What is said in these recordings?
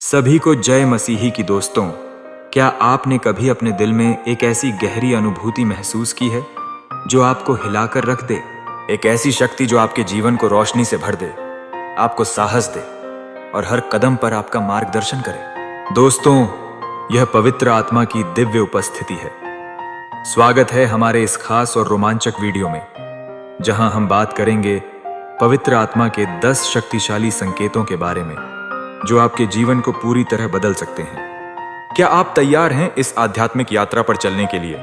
सभी को जय मसीही की दोस्तों। क्या आपने कभी अपने दिल में एक ऐसी गहरी अनुभूति महसूस की है जो आपको हिलाकर रख दे? एक ऐसी शक्ति जो आपके जीवन को रोशनी से भर दे, आपको साहस दे और हर कदम पर आपका मार्गदर्शन करे। दोस्तों, यह पवित्र आत्मा की दिव्य उपस्थिति है। स्वागत है हमारे इस खास और रोमांचक वीडियो में, जहां हम बात करेंगे पवित्र आत्मा के 10 शक्तिशाली संकेतों के बारे में जो आपके जीवन को पूरी तरह बदल सकते हैं। क्या आप तैयार हैं इस आध्यात्मिक यात्रा पर चलने के लिए?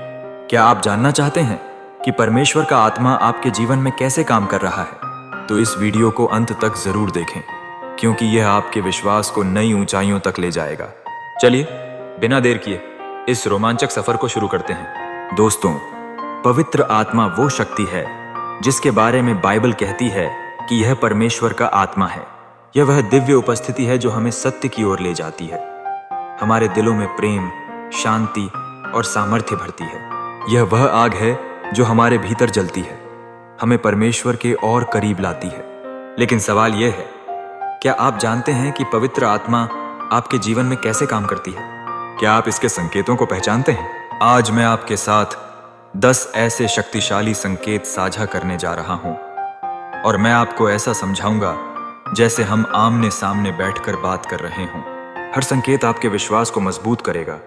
क्या आप जानना चाहते हैं कि परमेश्वर का आत्मा आपके जीवन में कैसे काम कर रहा है? तो इस वीडियो को अंत तक जरूर देखें, क्योंकि यह आपके विश्वास को नई ऊंचाइयों तक ले जाएगा। चलिए बिना देर किए इस रोमांचक सफर को शुरू करते हैं। दोस्तों, पवित्र आत्मा वो शक्ति है जिसके बारे में बाइबल कहती है कि यह परमेश्वर का आत्मा है। यह वह दिव्य उपस्थिति है जो हमें सत्य की ओर ले जाती है, हमारे दिलों में प्रेम, शांति और सामर्थ्य भरती है। यह वह आग है जो हमारे भीतर जलती है, हमें परमेश्वर के और करीब लाती है। लेकिन सवाल यह है, क्या आप जानते हैं कि पवित्र आत्मा आपके जीवन में कैसे काम करती है? क्या आप इसके संकेतों को पहचानते हैं? आज मैं आपके साथ 10 ऐसे शक्तिशाली संकेत साझा करने जा रहा हूं और मैं आपको ऐसा समझाऊंगा जैसे हम आमने सामने बैठकर बात कर रहे हों। हर संकेत आपके विश्वास को मजबूत करेगा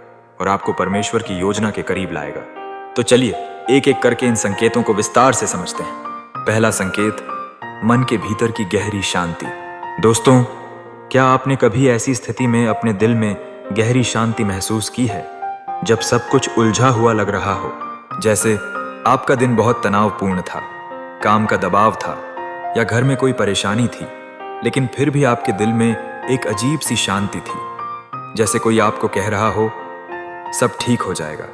और आपको परमेश्वर की योजना के करीब लाएगा। तो चलिए एक एक करके इन संकेतों को विस्तार से समझते हैं। पहला संकेत, मन के भीतर की गहरी शांति। दोस्तों, क्या आपने कभी ऐसी स्थिति में अपने दिल में गहरी शांति महसूस की है जब सब कुछ उलझा हुआ लग रहा हो? जैसे आपका दिन बहुत तनावपूर्ण था, काम का दबाव था या घर में कोई परेशानी थी, लेकिन फिर भी आपके दिल में एक अजीब सी शांति थी, जैसे कोई आपको कह रहा हो सब ठीक हो जाएगा।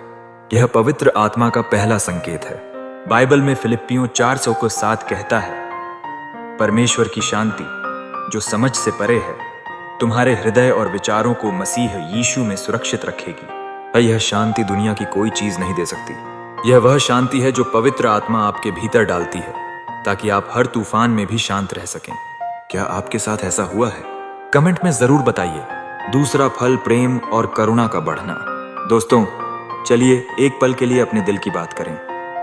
यह पवित्र आत्मा का पहला संकेत है। बाइबल में फिलिप्पियों 4:7 कहता है, परमेश्वर की शांति जो समझ से परे है तुम्हारे हृदय और विचारों को मसीह यीशु में सुरक्षित रखेगी। यह शांति दुनिया की कोई चीज नहीं दे सकती। यह वह शांति है जो पवित्र आत्मा आपके भीतर डालती है ताकि आप हर तूफान में भी शांत रह सकें। क्या आपके साथ ऐसा हुआ है? कमेंट में जरूर बताइए। दूसरा फल, प्रेम और करुणा का बढ़ना। दोस्तों, चलिए एक पल के लिए अपने दिल की बात करें।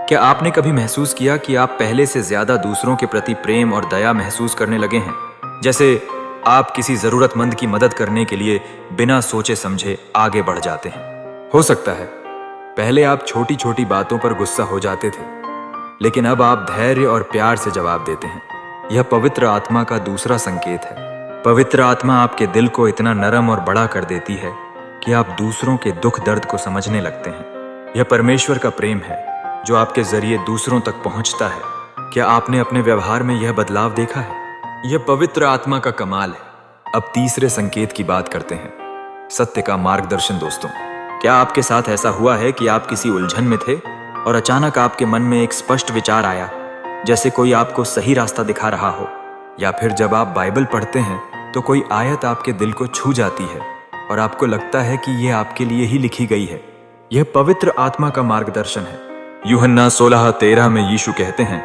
क्या आपने कभी महसूस किया कि आप पहले से ज्यादा दूसरों के प्रति प्रेम और दया महसूस करने लगे हैं? जैसे आप किसी जरूरतमंद की मदद करने के लिए बिना सोचे समझे आगे बढ़ जाते हैं। हो सकता है पहले आप छोटी छोटी बातों पर गुस्सा हो जाते थे, लेकिन अब आप धैर्य और प्यार से जवाब देते हैं। यह पवित्र आत्मा का दूसरा संकेत है। पवित्र आत्मा आपके दिल को इतना नरम और बड़ा कर देती है कि आप दूसरों के दुख दर्द को समझने लगते हैं। यह परमेश्वर का प्रेम है जो आपके जरिए दूसरों तक पहुंचता है। क्या आपने अपने व्यवहार में यह बदलाव देखा है? यह पवित्र आत्मा का कमाल है। अब तीसरे संकेत की बात करते हैं, सत्य का मार्गदर्शन। दोस्तों, क्या आपके साथ ऐसा हुआ है कि आप किसी उलझन में थे और अचानक आपके मन में एक स्पष्ट विचार आया, जैसे कोई आपको सही रास्ता दिखा रहा हो? या फिर जब आप बाइबल पढ़ते हैं तो कोई आयत आपके दिल को छू जाती है और आपको लगता है कि यह आपके लिए ही लिखी गई है। यह पवित्र आत्मा का मार्गदर्शन है। यूहन्ना 16:13 में यीशु कहते हैं,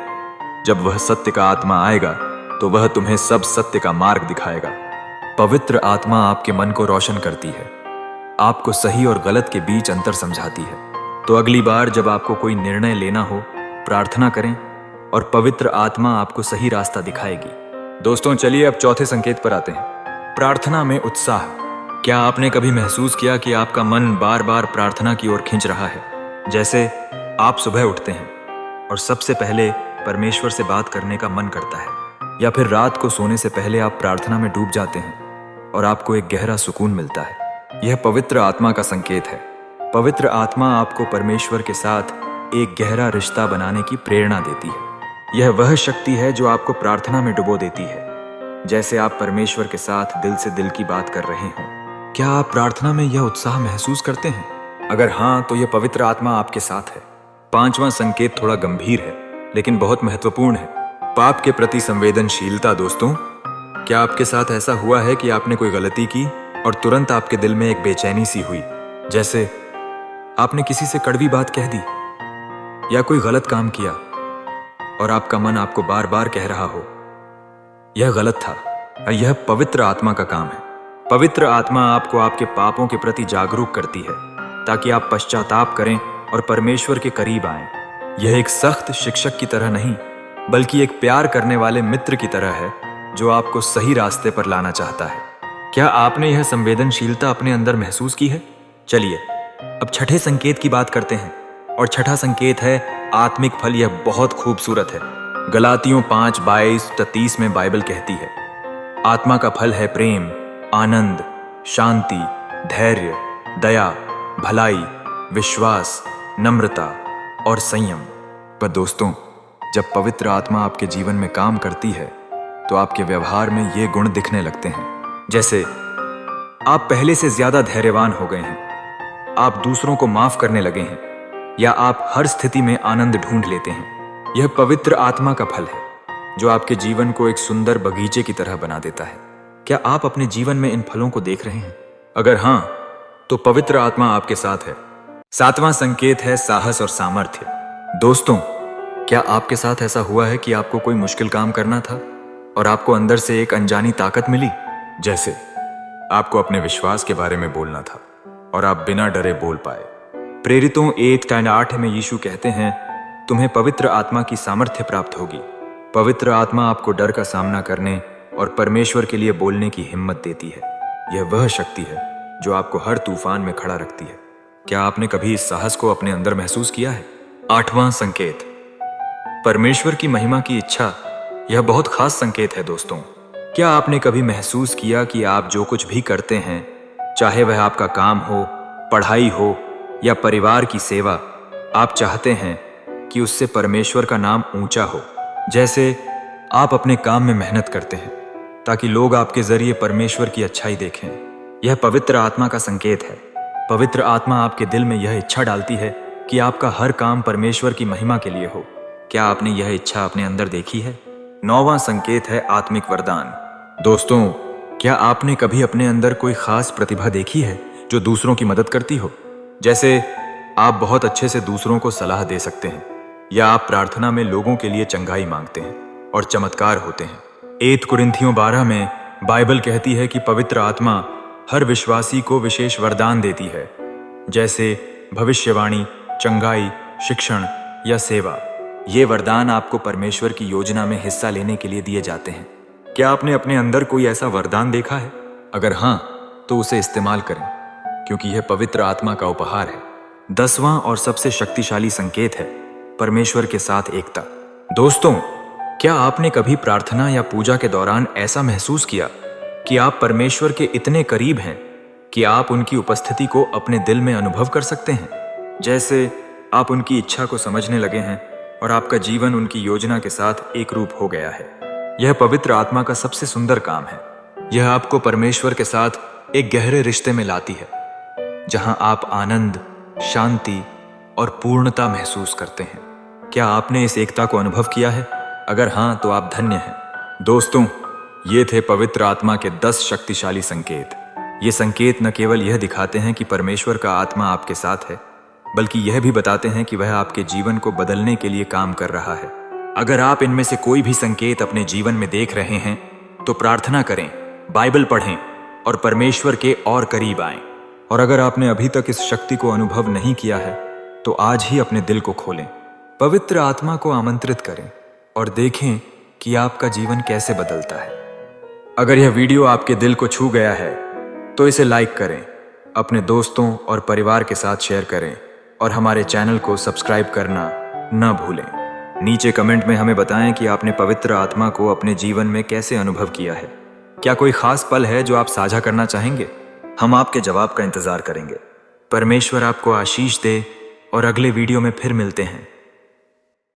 जब वह सत्य का आत्मा आएगा तो वह तुम्हें सब सत्य का मार्ग दिखाएगा। पवित्र आत्मा आपके मन को रोशन करती है, आपको सही और गलत के बीच अंतर समझाती है। तो अगली बार जब आपको कोई निर्णय लेना हो, प्रार्थना करें और पवित्र आत्मा आपको सही रास्ता दिखाएगी। दोस्तों, चलिए अब चौथे संकेत पर आते हैं, प्रार्थना में उत्साह। क्या आपने कभी महसूस किया कि आपका मन बार बार प्रार्थना की ओर खींच रहा है? जैसे आप सुबह उठते हैं और सबसे पहले परमेश्वर से बात करने का मन करता है, या फिर रात को सोने से पहले आप प्रार्थना में डूब जाते हैं और आपको एक गहरा सुकून मिलता है। यह पवित्र आत्मा का संकेत है। पवित्र आत्मा आपको परमेश्वर के साथ एक गहरा रिश्ता बनाने की प्रेरणा देती है। यह वह शक्ति है जो आपको प्रार्थना में डुबो देती है, जैसे आप परमेश्वर के साथ दिल से दिल की बात कर रहे हों। क्या आप प्रार्थना में यह उत्साह महसूस करते हैं? अगर हाँ, तो यह पवित्र आत्मा आपके साथ है। पांचवा संकेत थोड़ा गंभीर है लेकिन बहुत महत्वपूर्ण है, पाप के प्रति संवेदनशीलता। दोस्तों, क्या आपके साथ ऐसा हुआ है कि आपने कोई गलती की और तुरंत आपके दिल में एक बेचैनी सी हुई, जैसे आपने किसी से कड़वी बात कह दी या कोई गलत काम किया और आपका मन आपको बार बार कह रहा हो यह गलत था? यह पवित्र आत्मा का काम है। पवित्र आत्मा आपको आपके पापों के प्रति जागरूक करती है ताकि आप पश्चाताप करें और परमेश्वर के करीब आएं। यह एक सख्त शिक्षक की तरह नहीं, बल्कि एक प्यार करने वाले मित्र की तरह है जो आपको सही रास्ते पर लाना चाहता है। क्या आपने यह संवेदनशीलता अपने अंदर महसूस की है? चलिए अब छठे संकेत की बात करते हैं, और छठा संकेत है आत्मिक फल। यह बहुत खूबसूरत है। गलातियों 5:22-30 में बाइबल कहती है, आत्मा का फल है प्रेम, आनंद, शांति, धैर्य, दया, भलाई, विश्वास, नम्रता और संयम। पर दोस्तों, जब पवित्र आत्मा आपके जीवन में काम करती है तो आपके व्यवहार में ये गुण दिखने लगते हैं। जैसे आप पहले से ज्यादा धैर्यवान हो गए हैं, आप दूसरों को माफ करने लगे हैं, या आप हर स्थिति में आनंद ढूंढ लेते हैं। यह पवित्र आत्मा का फल है जो आपके जीवन को एक सुंदर बगीचे की तरह बना देता है। क्या आप अपने जीवन में इन फलों को देख रहे हैं? अगर हां, तो पवित्र आत्मा आपके साथ है। सातवां संकेत है साहस और सामर्थ्य। दोस्तों, क्या आपके साथ ऐसा हुआ है कि आपको कोई मुश्किल काम करना था और आपको अंदर से एक अनजानी ताकत मिली? जैसे आपको अपने विश्वास के बारे में बोलना था और आप बिना डरे बोल पाए। प्रेरितों 1:8 में यीशु कहते हैं, तुम्हें पवित्र आत्मा की सामर्थ्य प्राप्त होगी। पवित्र आत्मा आपको डर का सामना करने और परमेश्वर के लिए बोलने की हिम्मत देती है। यह वह शक्ति है जो आपको हर तूफान में खड़ा रखती है। क्या आपने कभी इस साहस को अपने अंदर महसूस किया है? आठवां संकेत, परमेश्वर की महिमा की इच्छा। यह बहुत खास संकेत है दोस्तों। क्या आपने कभी महसूस किया कि आप जो कुछ भी करते हैं, चाहे वह आपका काम हो, पढ़ाई हो या परिवार की सेवा, आप चाहते हैं कि उससे परमेश्वर का नाम ऊंचा हो? जैसे आप अपने काम में मेहनत करते हैं ताकि लोग आपके जरिए परमेश्वर की अच्छाई देखें। यह पवित्र आत्मा का संकेत है। पवित्र आत्मा आपके दिल में यह इच्छा डालती है कि आपका हर काम परमेश्वर की महिमा के लिए हो। क्या आपने यह इच्छा अपने अंदर देखी है? नौवां संकेत है आत्मिक वरदान। दोस्तों, क्या आपने कभी अपने अंदर कोई खास प्रतिभा देखी है जो दूसरों की मदद करती हो? जैसे आप बहुत अच्छे से दूसरों को सलाह दे सकते हैं, या आप प्रार्थना में लोगों के लिए चंगाई मांगते हैं और चमत्कार होते हैं। 1 कुरिन्थियों 12 में बाइबल कहती है कि पवित्र आत्मा हर विश्वासी को विशेष वरदान देती है, जैसे भविष्यवाणी, चंगाई, शिक्षण या सेवा। ये वरदान आपको परमेश्वर की योजना में हिस्सा लेने के लिए दिए जाते हैं। क्या आपने अपने अंदर कोई ऐसा वरदान देखा है? अगर हां, तो उसे इस्तेमाल करें, क्योंकि यह पवित्र आत्मा का उपहार है। 10वां और सबसे शक्तिशाली संकेत है परमेश्वर के साथ एकता। दोस्तों, क्या आपने कभी प्रार्थना या पूजा के दौरान ऐसा महसूस किया कि आप परमेश्वर के इतने करीब हैं कि आप उनकी उपस्थिति को अपने दिल में अनुभव कर सकते हैं? जैसे आप उनकी इच्छा को समझने लगे हैं और आपका जीवन उनकी योजना के साथ एक रूप हो गया है। यह पवित्र आत्मा का सबसे सुंदर काम है। यह आपको परमेश्वर के साथ एक गहरे रिश्ते में लाती है, जहां आप आनंद, शांति और पूर्णता महसूस करते हैं। क्या आपने इस एकता को अनुभव किया है? अगर हां, तो आप धन्य हैं। दोस्तों, ये थे पवित्र आत्मा के 10 शक्तिशाली संकेत। ये संकेत न केवल यह दिखाते हैं कि परमेश्वर का आत्मा आपके साथ है, बल्कि यह भी बताते हैं कि वह आपके जीवन को बदलने के लिए काम कर रहा है। अगर आप इनमें से कोई भी संकेत अपने जीवन में देख रहे हैं, तो प्रार्थना करें, बाइबल पढ़ें और परमेश्वर के और करीब आएं। और अगर आपने अभी तक इस शक्ति को अनुभव नहीं किया है, तो आज ही अपने दिल को खोलें, पवित्र आत्मा को आमंत्रित करें और देखें कि आपका जीवन कैसे बदलता है। अगर यह वीडियो आपके दिल को छू गया है, तो इसे लाइक करें, अपने दोस्तों और परिवार के साथ शेयर करें और हमारे चैनल को सब्सक्राइब करना न भूलें। नीचे कमेंट में हमें बताएं कि आपने पवित्र आत्मा को अपने जीवन में कैसे अनुभव किया है। क्या कोई खास पल है जो आप साझा करना चाहेंगे? हम आपके जवाब का इंतजार करेंगे। परमेश्वर आपको आशीष दे और अगले वीडियो में फिर मिलते हैं।